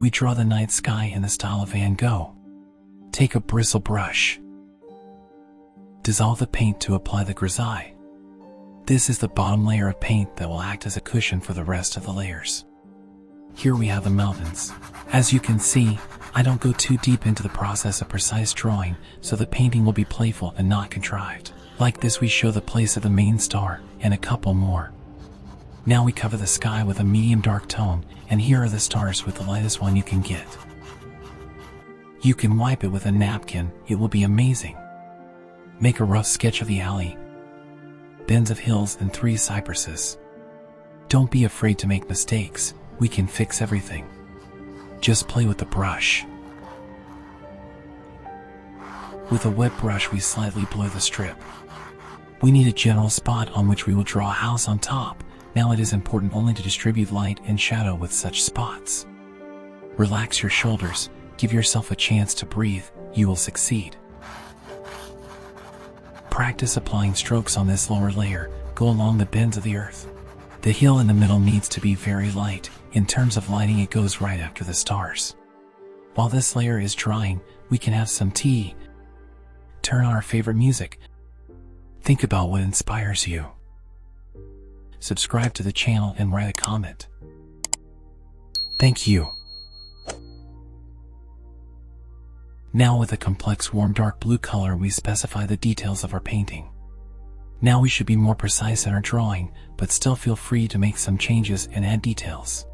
We draw the night sky in the style of Van Gogh. Take a bristle brush. Dissolve the paint to apply the grisaille. This is the bottom layer of paint that will act as a cushion for the rest of the layers. Here we have the mountains. As you can see, I don't go too deep into the process of precise drawing, so the painting will be playful and not contrived. Like this, we show the place of the main star and a couple more. Now we cover the sky with a medium dark tone, and here are the stars with the lightest one you can get. You can wipe it with a napkin, it will be amazing. Make a rough sketch of the alley, bends of hills and 3 cypresses. Don't be afraid to make mistakes, we can fix everything. Just play with the brush. With a wet brush we slightly blur the strip. We need a general spot on which we will draw a house on top. Now it is important only to distribute light and shadow with such spots. Relax your shoulders, give yourself a chance to breathe, you will succeed. Practice applying strokes on this lower layer, go along the bends of the earth. The hill in the middle needs to be very light, in terms of lighting it goes right after the stars. While this layer is drying, we can have some tea. Turn on our favorite music. Think about what inspires you. Subscribe to the channel and write a comment. Thank you. Now with a complex warm dark blue color we specify the details of our painting. Now we should be more precise in our drawing, but still feel free to make some changes and add details.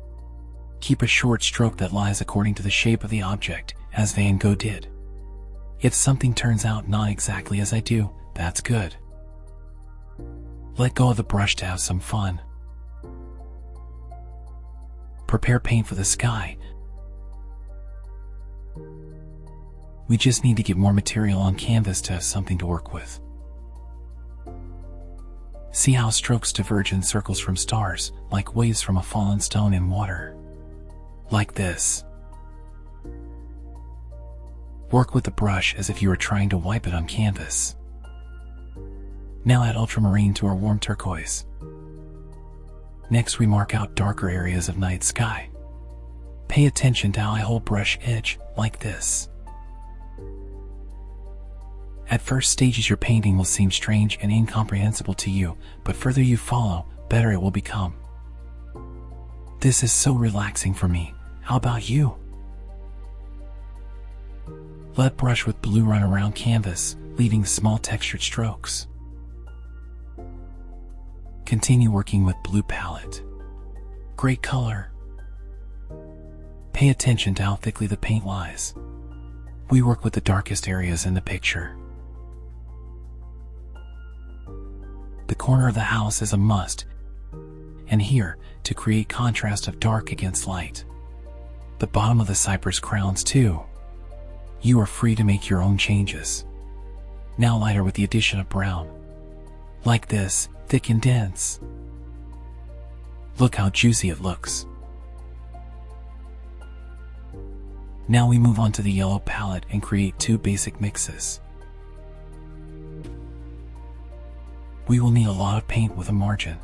Keep a short stroke that lies according to the shape of the object, as Van Gogh did. If something turns out not exactly as I do, that's good. Let go of the brush to have some fun. Prepare paint for the sky. We just need to get more material on canvas to have something to work with. See how strokes diverge in circles from stars, like waves from a fallen stone in water. Like this. Work with the brush as if you were trying to wipe it on canvas. Now add ultramarine to our warm turquoise. Next we mark out darker areas of night sky. Pay attention to how I hold brush edge, like this. At first stages your painting will seem strange and incomprehensible to you, but further you follow, better it will become. This is so relaxing for me. How about you? Let brush with blue run around canvas, leaving small textured strokes. Continue working with blue palette. Great color. Pay attention to how thickly the paint lies. We work with the darkest areas in the picture. The corner of the house is a must, and here, to create contrast of dark against light. The bottom of the cypress crowns too. You are free to make your own changes. Now lighter with the addition of brown. Like this, thick and dense. Look how juicy it looks. Now we move on to the yellow palette and create 2 basic mixes. We will need a lot of paint with a margin.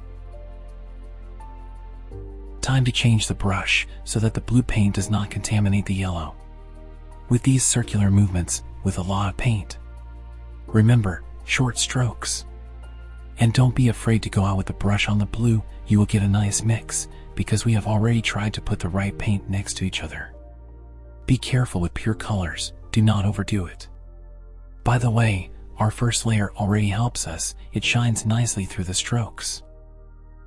Time to change the brush so that the blue paint does not contaminate the yellow. With these circular movements, with a lot of paint. Remember, short strokes. And don't be afraid to go out with the brush on the blue, you will get a nice mix, because we have already tried to put the right paint next to each other. Be careful with pure colors, do not overdo it. By the way, our first layer already helps us, it shines nicely through the strokes.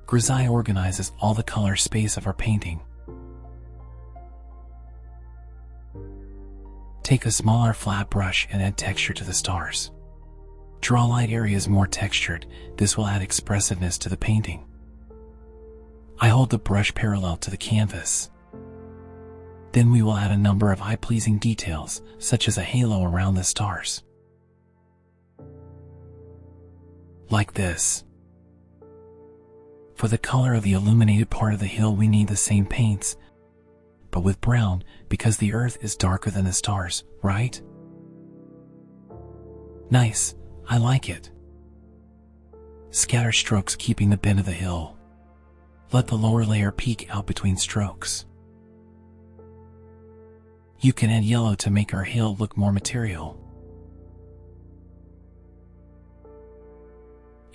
Grisaille organizes all the color space of our painting. Take a smaller flat brush and add texture to the stars. Draw light areas more textured, this will add expressiveness to the painting. I hold the brush parallel to the canvas. Then we will add a number of eye-pleasing details, such as a halo around the stars. Like this. For the color of the illuminated part of the hill we need the same paints, but with brown, because the earth is darker than the stars, right? Nice, I like it. Scatter strokes keeping the bend of the hill. Let the lower layer peek out between strokes. You can add yellow to make our hill look more material.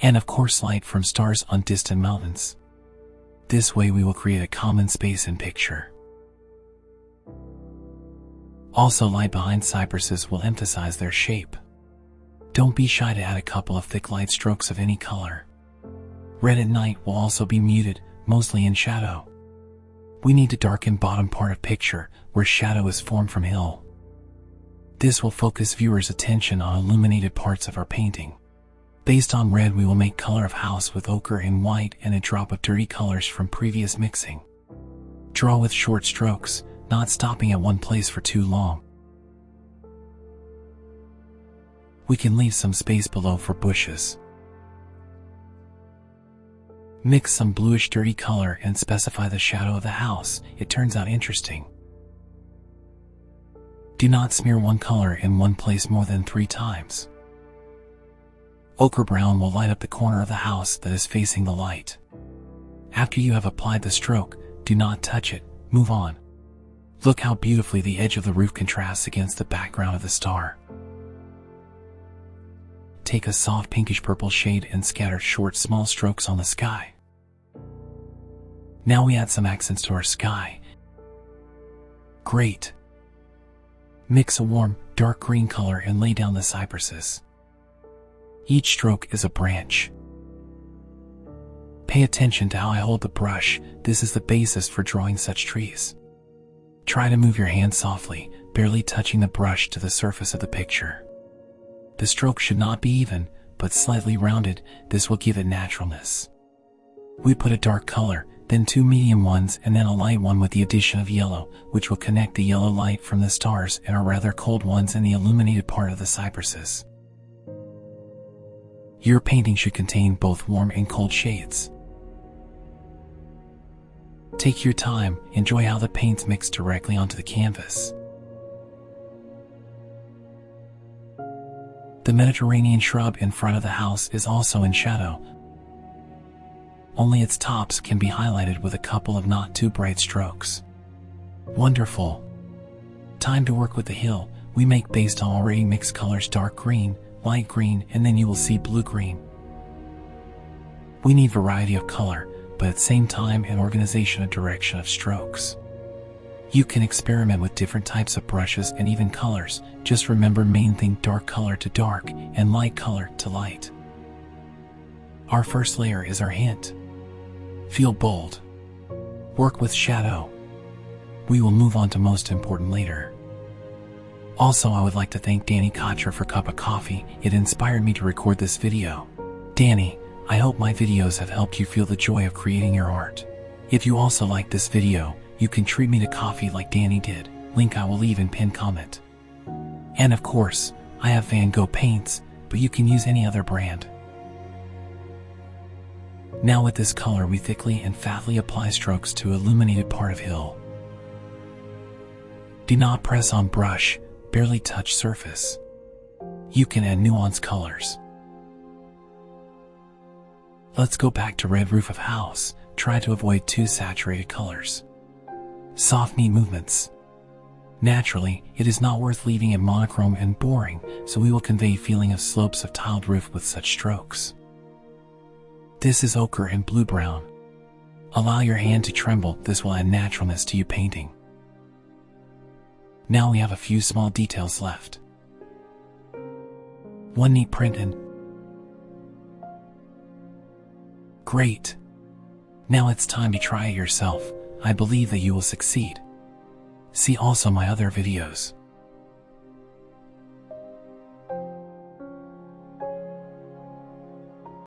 And of course light from stars on distant mountains. This way we will create a common space in picture. Also light behind cypresses will emphasize their shape. Don't be shy to add a couple of thick light strokes of any color. Red at night will also be muted, mostly in shadow. We need to darken bottom part of picture, where shadow is formed from hill. This will focus viewers' attention on illuminated parts of our painting. Based on red we will make color of house with ochre and white and a drop of dirty colors from previous mixing. Draw with short strokes, not stopping at one place for too long. We can leave some space below for bushes. Mix some bluish dirty color and specify the shadow of the house. It turns out interesting. Do not smear one color in one place more than 3 times. Ochre brown will light up the corner of the house that is facing the light. After you have applied the stroke, do not touch it, move on. Look how beautifully the edge of the roof contrasts against the background of the star. Take a soft pinkish purple shade and scatter short small strokes on the sky. Now we add some accents to our sky. Great. Mix a warm, dark green color and lay down the cypresses. Each stroke is a branch. Pay attention to how I hold the brush. This is the basis for drawing such trees. Try to move your hand softly, barely touching the brush to the surface of the picture. The stroke should not be even, but slightly rounded. This will give it naturalness. We put a dark color, then 2 medium ones and then a light one with the addition of yellow, which will connect the yellow light from the stars and our rather cold ones in the illuminated part of the cypresses. Your painting should contain both warm and cold shades. Take your time, enjoy how the paints mix directly onto the canvas. The Mediterranean shrub in front of the house is also in shadow. Only its tops can be highlighted with a couple of not too bright strokes. Wonderful. Time to work with the hill. We make based on already mixed colors dark green, light green, and then you will see blue-green. We need variety of color, but at the same time an organization and direction of strokes. You can experiment with different types of brushes and even colors. Just remember main thing: dark color to dark and light color to light. Our first layer is our hint. Feel bold. Work with shadow. We will move on to most important later. Also, I would like to thank Danny Kocher for Cup of Coffee. It inspired me to record this video. Danny, I hope my videos have helped you feel the joy of creating your art. If you also like this video, you can treat me to coffee like Danny did. Link I will leave in pinned comment. And of course, I have Van Gogh paints, but you can use any other brand. Now with this color we thickly and fatly apply strokes to illuminated part of hill. Do not press on brush, barely touch surface. You can add nuanced colors. Let's go back to red roof of house. Try to avoid too saturated colors. Soft neat movements. Naturally, it is not worth leaving it monochrome and boring, so we will convey feeling of slopes of tiled roof with such strokes. This is ochre and blue-brown. Allow your hand to tremble. This will add naturalness to your painting. Now we have a few small details left. One neat print and... Great! Now it's time to try it yourself. I believe that you will succeed. See also my other videos.